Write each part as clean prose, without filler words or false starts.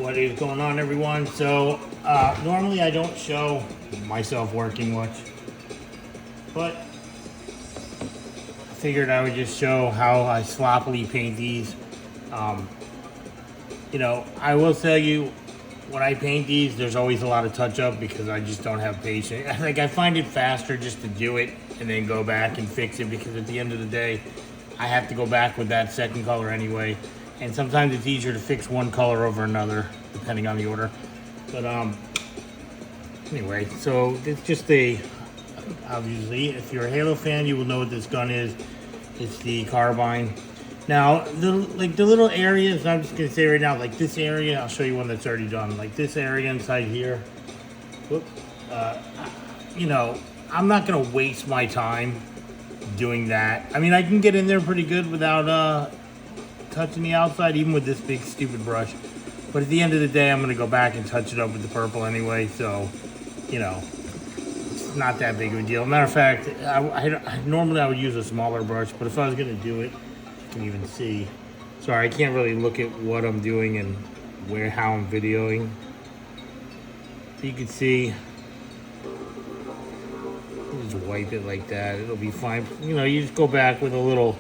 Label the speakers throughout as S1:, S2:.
S1: What is going on, everyone? So normally I don't show myself working much, but I figured I would just show how I sloppily paint these. I will tell you, when I paint these, there's always a lot of touch up because I just don't have patience. Like, I find it faster just to do it and then go back and fix it, because at the end of the day, I have to go back with that second color anyway. And sometimes it's easier to fix one color over another, depending on the order. But anyway, so it's just obviously, if you're a Halo fan, you will know what this gun is. It's the carbine. Now, the little areas, I'm just gonna say right now, like this area, I'll show you one that's already done. Like this area inside here, whoop, I'm not gonna waste my time doing that. I mean, I can get in there pretty good without touching the outside, even with this big stupid brush. But at the end of the day, I'm gonna go back and touch it up with the purple anyway, so, it's not that big of a deal. Matter of fact, normally I would use a smaller brush, but if I was gonna do it, you can even see. Sorry, I can't really look at what I'm doing and how I'm videoing. You can see, just wipe it like that, it'll be fine. You just go back with a little,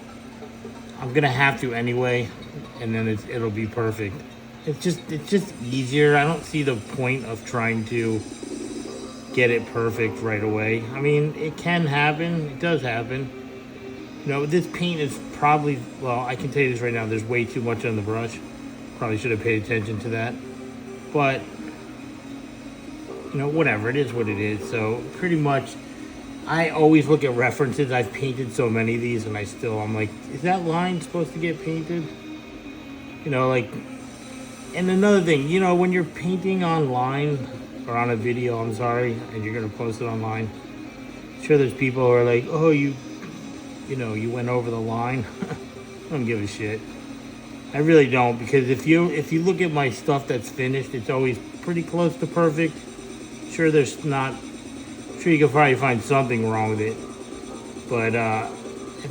S1: I'm gonna have to anyway, and then it'll be perfect. It's just easier. I don't see the point of trying to get it perfect right away. I mean, it can happen. It does happen. This paint is probably, well, I can tell you this right now, there's way too much on the brush. Probably should have paid attention to that. But, whatever, it is what it is. So pretty much, I always look at references. I've painted so many of these, and I'm like, is that line supposed to get painted? And another thing, when you're painting online, or on a video, I'm sorry, and you're gonna post it online, I'm sure there's people who are like, oh, you went over the line. I don't give a shit. I really don't, because if you look at my stuff that's finished, it's always pretty close to perfect. Sure, you can probably find something wrong with it, but at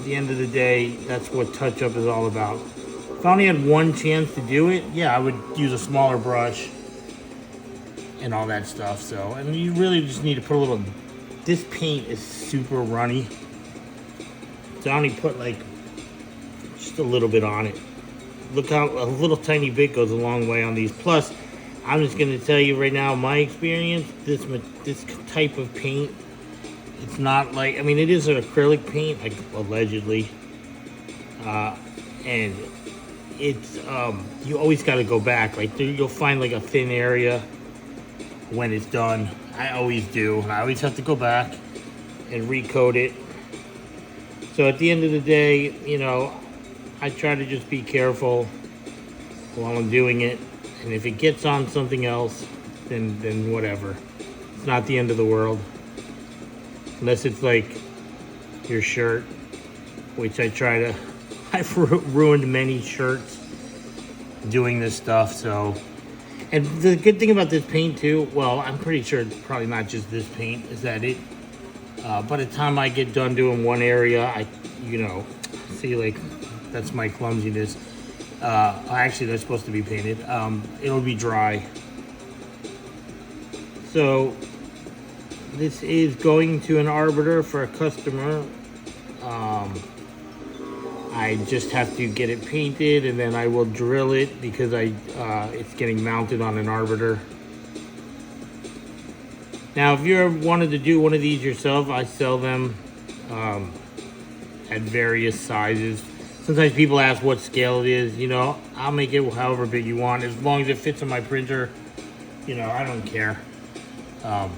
S1: the end of the day, that's what touch-up is all about. If I only had one chance to do it, yeah, I would use a smaller brush and all that stuff. So, and you really just need to put a little, this paint is super runny, so I only put like just a little bit on it. Look how a little tiny bit goes a long way on these. Plus, I'm just gonna tell you right now, my experience, this type of paint, it's not like, I mean, it is an acrylic paint, like, allegedly, and it's you always got to go back. Like, you'll find like a thin area when it's done. I always do. I always have to go back and recoat it. So at the end of the day, I try to just be careful while I'm doing it. And if it gets on something else, then whatever. It's not the end of the world. Unless it's like your shirt, which I've ruined many shirts doing this stuff, so. And the good thing about this paint too, well, I'm pretty sure it's probably not just this paint, is that by the time I get done doing one area, see, like, that's my clumsiness. Actually, they're supposed to be painted. It'll be dry. So this is going to an arbiter for a customer. I just have to get it painted, and then I will drill it because it's getting mounted on an arbiter. Now, if you ever wanted to do one of these yourself, I sell them at various sizes. Sometimes people ask what scale it is. I'll make it however big you want, as long as it fits on my printer. I don't care. I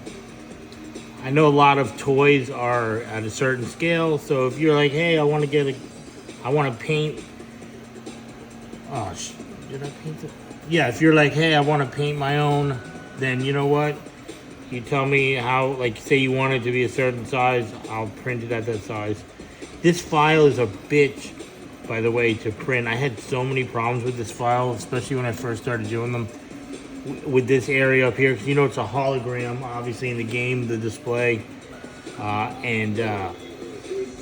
S1: know a lot of toys are at a certain scale, so if you're like, hey, I want to paint. Oh, did I paint it? Yeah, if you're like, hey, I want to paint my own, then you know what? You tell me how, like, say you want it to be a certain size, I'll print it at that size. This file is a bitch, by the way, to print. I had so many problems with this file, especially when I first started doing them. With this area up here, because it's a hologram, obviously, in the game, the display, and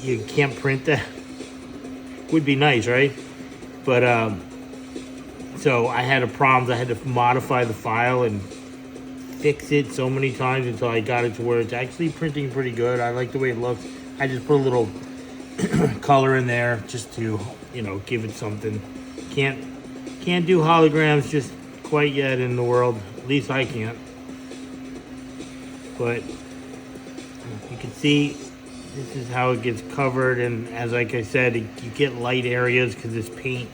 S1: you can't print that. Would be nice, right? But So I had a problem. I had to modify the file and fix it so many times until I got it to where it's actually printing pretty good. I like the way it looks. I just put a little color in there just to, you know, give it something. Can't do holograms just quite yet in the world. At least I can't. But you can see this is how it gets covered, and as like I said, you get light areas because this paint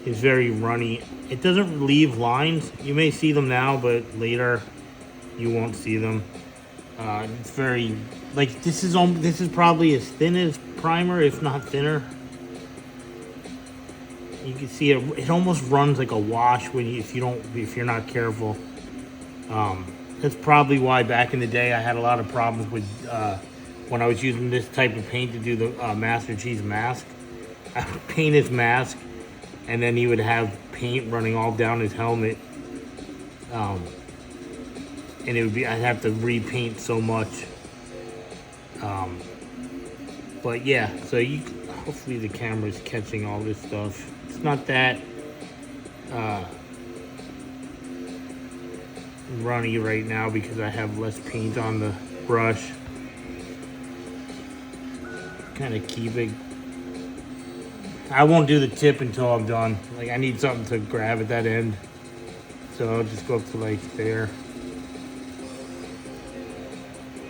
S1: is very runny. It doesn't leave lines. You may see them now, but later you won't see them. It's very, like, this is probably as thin as primer, if not thinner. You can see it almost runs like a wash when if you're not careful. That's probably why back in the day I had a lot of problems with when I was using this type of paint to do the Master Chief's mask. I would paint his mask, and then he would have paint running all down his helmet. And it would be, I'd have to repaint so much. But yeah, so hopefully the camera's catching all this stuff. It's not that runny right now because I have less paint on the brush. Kind of keep it. I won't do the tip until I'm done. Like, I need something to grab at that end. So I'll just go up to like there.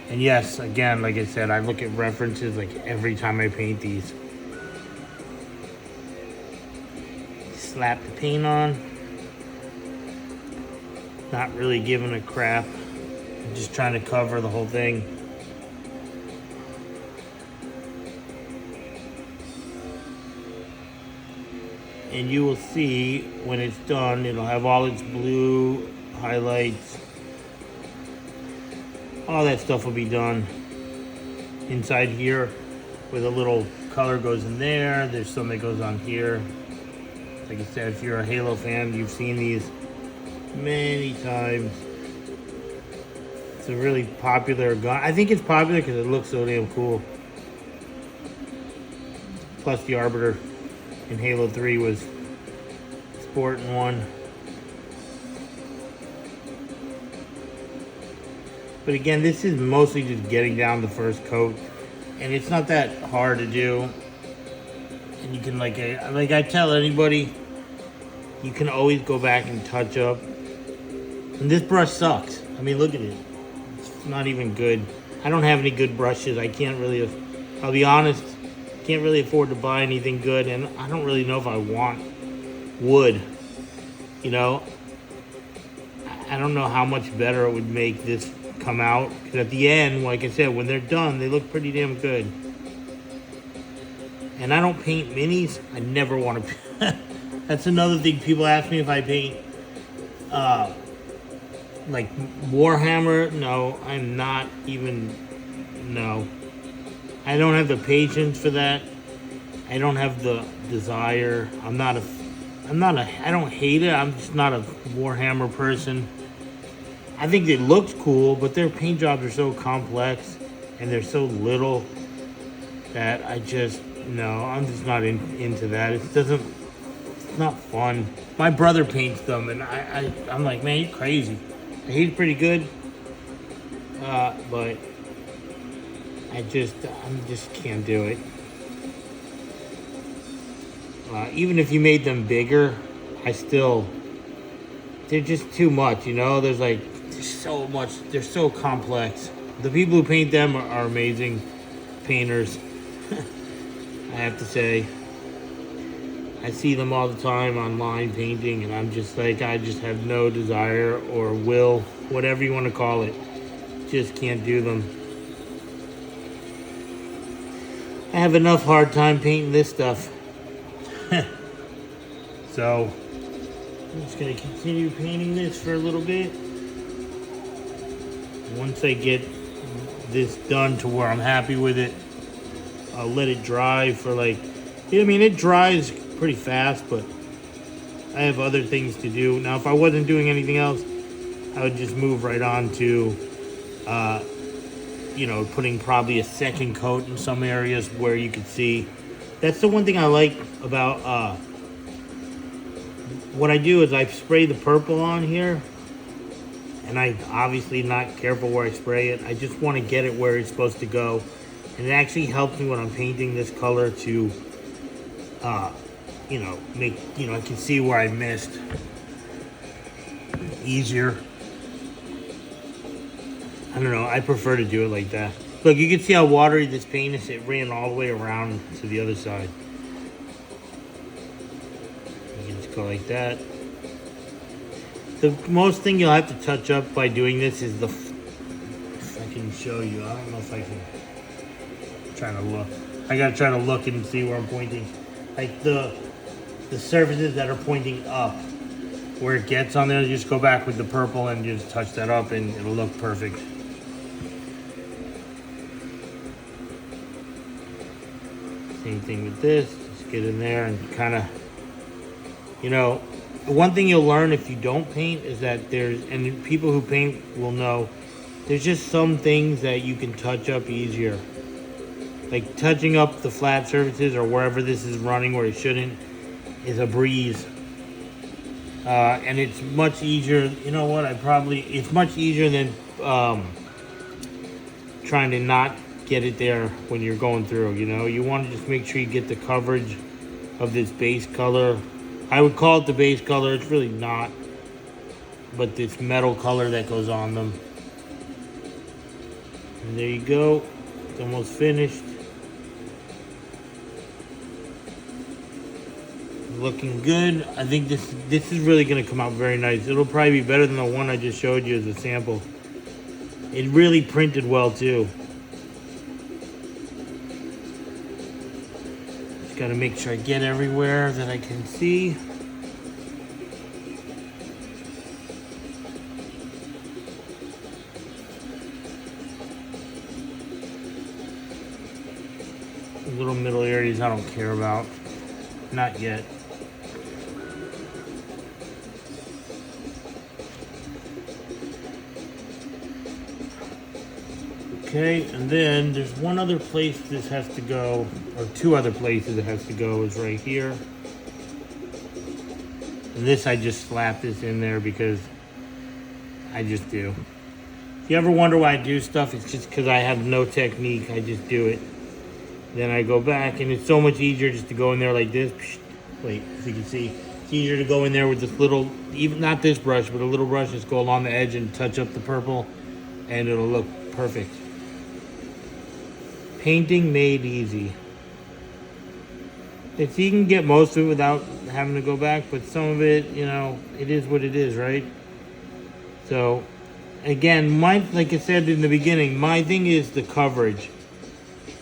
S1: And yes, again, like I said, I look at references like every time I paint these. Slap the paint on. Not really giving a crap. I'm just trying to cover the whole thing. And you will see when it's done, it'll have all its blue highlights. All that stuff will be done inside here, where the little color goes in there. There's some that goes on here. Like I said, if you're a Halo fan, you've seen these many times. It's a really popular gun. I think it's popular because it looks so damn cool. Plus the Arbiter in Halo 3 was sporting one. But again, this is mostly just getting down the first coat, and it's not that hard to do. And you can, like I tell anybody, you can always go back and touch up. And this brush sucks. I mean, look at it. It's not even good. I don't have any good brushes. I can't really, I'll be honest, can't really afford to buy anything good, and I don't really know if I want wood. You know, I don't know how much better it would make this come out, because at the end, like I said, when they're done, they look pretty damn good. And I don't paint minis. I never want to. That's another thing. People ask me if I paint like Warhammer. No, I'm not even. No, I don't have the patience for that. I don't have the desire. I don't hate it. I'm just not a Warhammer person. I think it looks cool, but their paint jobs are so complex and they're so little that I'm just not into that. It's not fun. My brother paints them, and I'm like, man, you're crazy. He's pretty good, but I just can't do it. Even if you made them bigger, they're just too much, you know? There's so much, they're so complex. The people who paint them are amazing painters. I have to say. I see them all the time online painting, and I'm just like, I just have no desire or will, whatever you want to call it. Just can't do them. I have enough hard time painting this stuff. So, I'm just going to continue painting this for a little bit. Once I get this done to where I'm happy with it, I'll let it dry for it dries pretty fast, but I have other things to do. Now, if I wasn't doing anything else, I would just move right on to, putting probably a second coat in some areas where you could see. That's the one thing I like about what I do is I spray the purple on here, and I obviously not careful where I spray it. I just want to get it where it's supposed to go, and it actually helps me when I'm painting this color to, you know, make, you know, I can see where I missed easier. I don't know, I prefer to do it like that. Look, you can see how watery this paint is. It ran all the way around to the other side. You can just go like that. The most thing you'll have to touch up by doing this is the, if I can show you, I don't know if I can, I'm trying to look. I gotta try to look and see where I'm pointing. Like the surfaces that are pointing up, where it gets on there, you just go back with the purple and just touch that up and it'll look perfect. Same thing with this, just get in there and kind of, you know, one thing you'll learn if you don't paint is that there's, and people who paint will know, there's just some things that you can touch up easier. Like touching up the flat surfaces or wherever this is running where it shouldn't is a breeze. And it's much easier, you know what, it's much easier than trying to not get it there when you're going through, you know. You want to just make sure you get the coverage of this base color. I would call it the base color, it's really not, but this metal color that goes on them. And there you go, it's almost finished. Looking good. I think this is really going to come out very nice. It'll probably be better than the one I just showed you as a sample. It really printed well too. Just got to make sure I get everywhere that I can see. The little middle areas I don't care about. Not yet. Okay, and then there's one other place this has to go, or two other places it has to go, is right here. And this, I just slap this in there because I just do. If you ever wonder why I do stuff, it's just because I have no technique. I just do it. Then I go back, and it's so much easier just to go in there like this. Wait, as you can see, it's easier to go in there with this little, even not this brush, but a little brush, just go along the edge and touch up the purple, and it'll look perfect. Painting made easy. If you can get most of it without having to go back, but some of it, you know, it is what it is, right? So, again, like I said in the beginning, my thing is the coverage.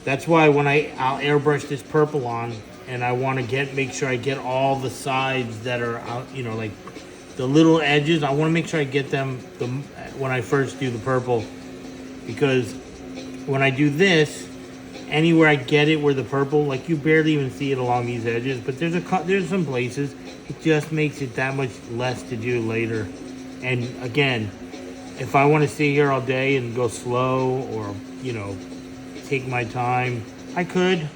S1: That's why when I'll airbrush this purple on, and I want to make sure I get all the sides that are out, you know, like the little edges. I want to make sure I get them when I first do the purple, because when I do this, anywhere I get it where the purple, like you barely even see it along these edges, but there's some places it just makes it that much less to do later. And again, if I want to sit here all day and go slow, or, you know, take my time, I could,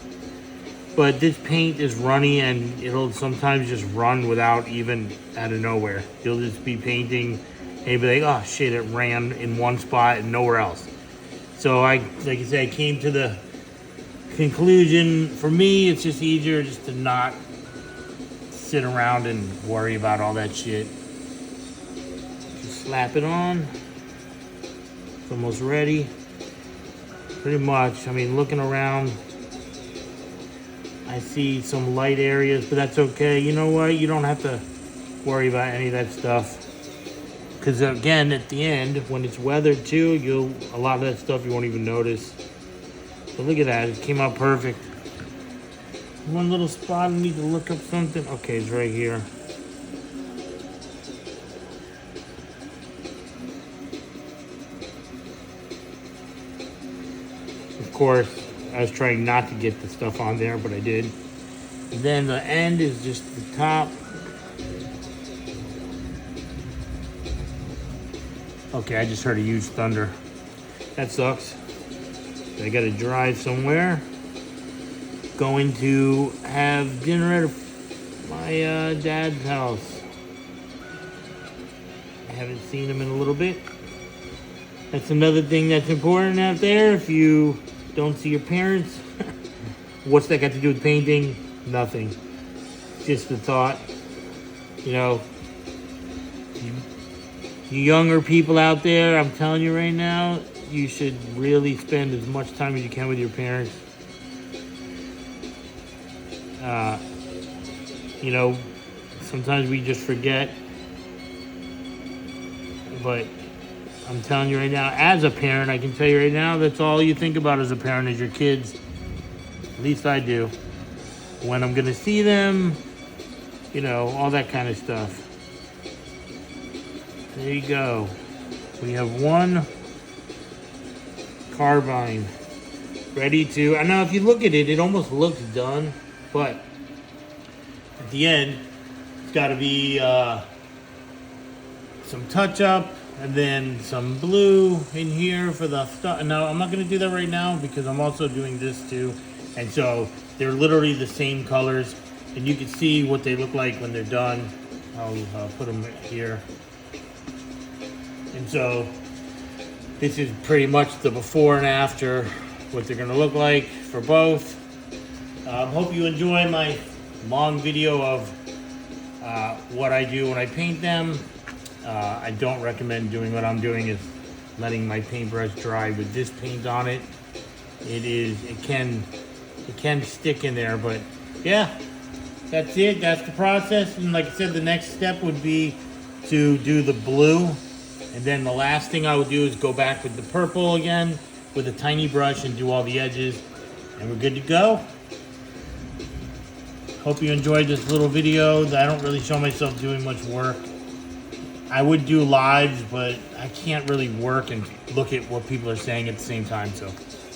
S1: but this paint is runny and it'll sometimes just run without even out of nowhere. You'll just be painting and you'll be like, oh shit, it ran in one spot and nowhere else. So like I said, I came to the conclusion, for me, it's just easier just to not sit around and worry about all that shit. Just slap it on. It's almost ready. Pretty much. I mean, looking around, I see some light areas, but that's okay. You know what? You don't have to worry about any of that stuff. Because again, at the end, when it's weathered too, a lot of that stuff you won't even notice. But look at that, it came out perfect. One little spot, I need to look up something. Okay, it's right here. Of course, I was trying not to get the stuff on there, but I did. And then the end is just the top. Okay, I just heard a huge thunder. That sucks. I gotta drive somewhere. Going to have dinner at my dad's house. haven't seen him in a little bit. That's another thing that's important out there. If you don't see your parents, what's that got to do with painting? Nothing. Just the thought. You know, you younger people out there, I'm telling you right now, you should really spend as much time as you can with your parents. You know, sometimes we just forget. But I'm telling you right now, as a parent, I can tell you right now, that's all you think about as a parent is your kids. At least I do. When I'm gonna see them, you know, all that kind of stuff. There you go. We have one carbine ready to, I know if you look at it, it almost looks done, but at the end, it's gotta be some touch up and then some blue in here for the stuff. Now, I'm not gonna do that right now because I'm also doing this too. And so they're literally the same colors and you can see what they look like when they're done. I'll put them here. And so this is pretty much the before and after, what they're gonna look like for both. Hope you enjoy my long video of what I do when I paint them. I don't recommend doing what I'm doing, is letting my paintbrush dry with this paint on it. It can stick in there, but yeah, that's it. That's the process. And like I said, the next step would be to do the blue. And then the last thing I would do is go back with the purple again with a tiny brush and do all the edges. And we're good to go. Hope you enjoyed this little video. I don't really show myself doing much work. I would do lives, but I can't really work and look at what people are saying at the same time. So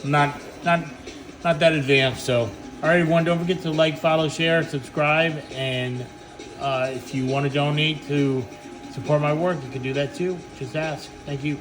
S1: I'm not that advanced. So all right, everyone, don't forget to like, follow, share, subscribe. And if you want to donate to support my work, you can do that too. Just ask. Thank you.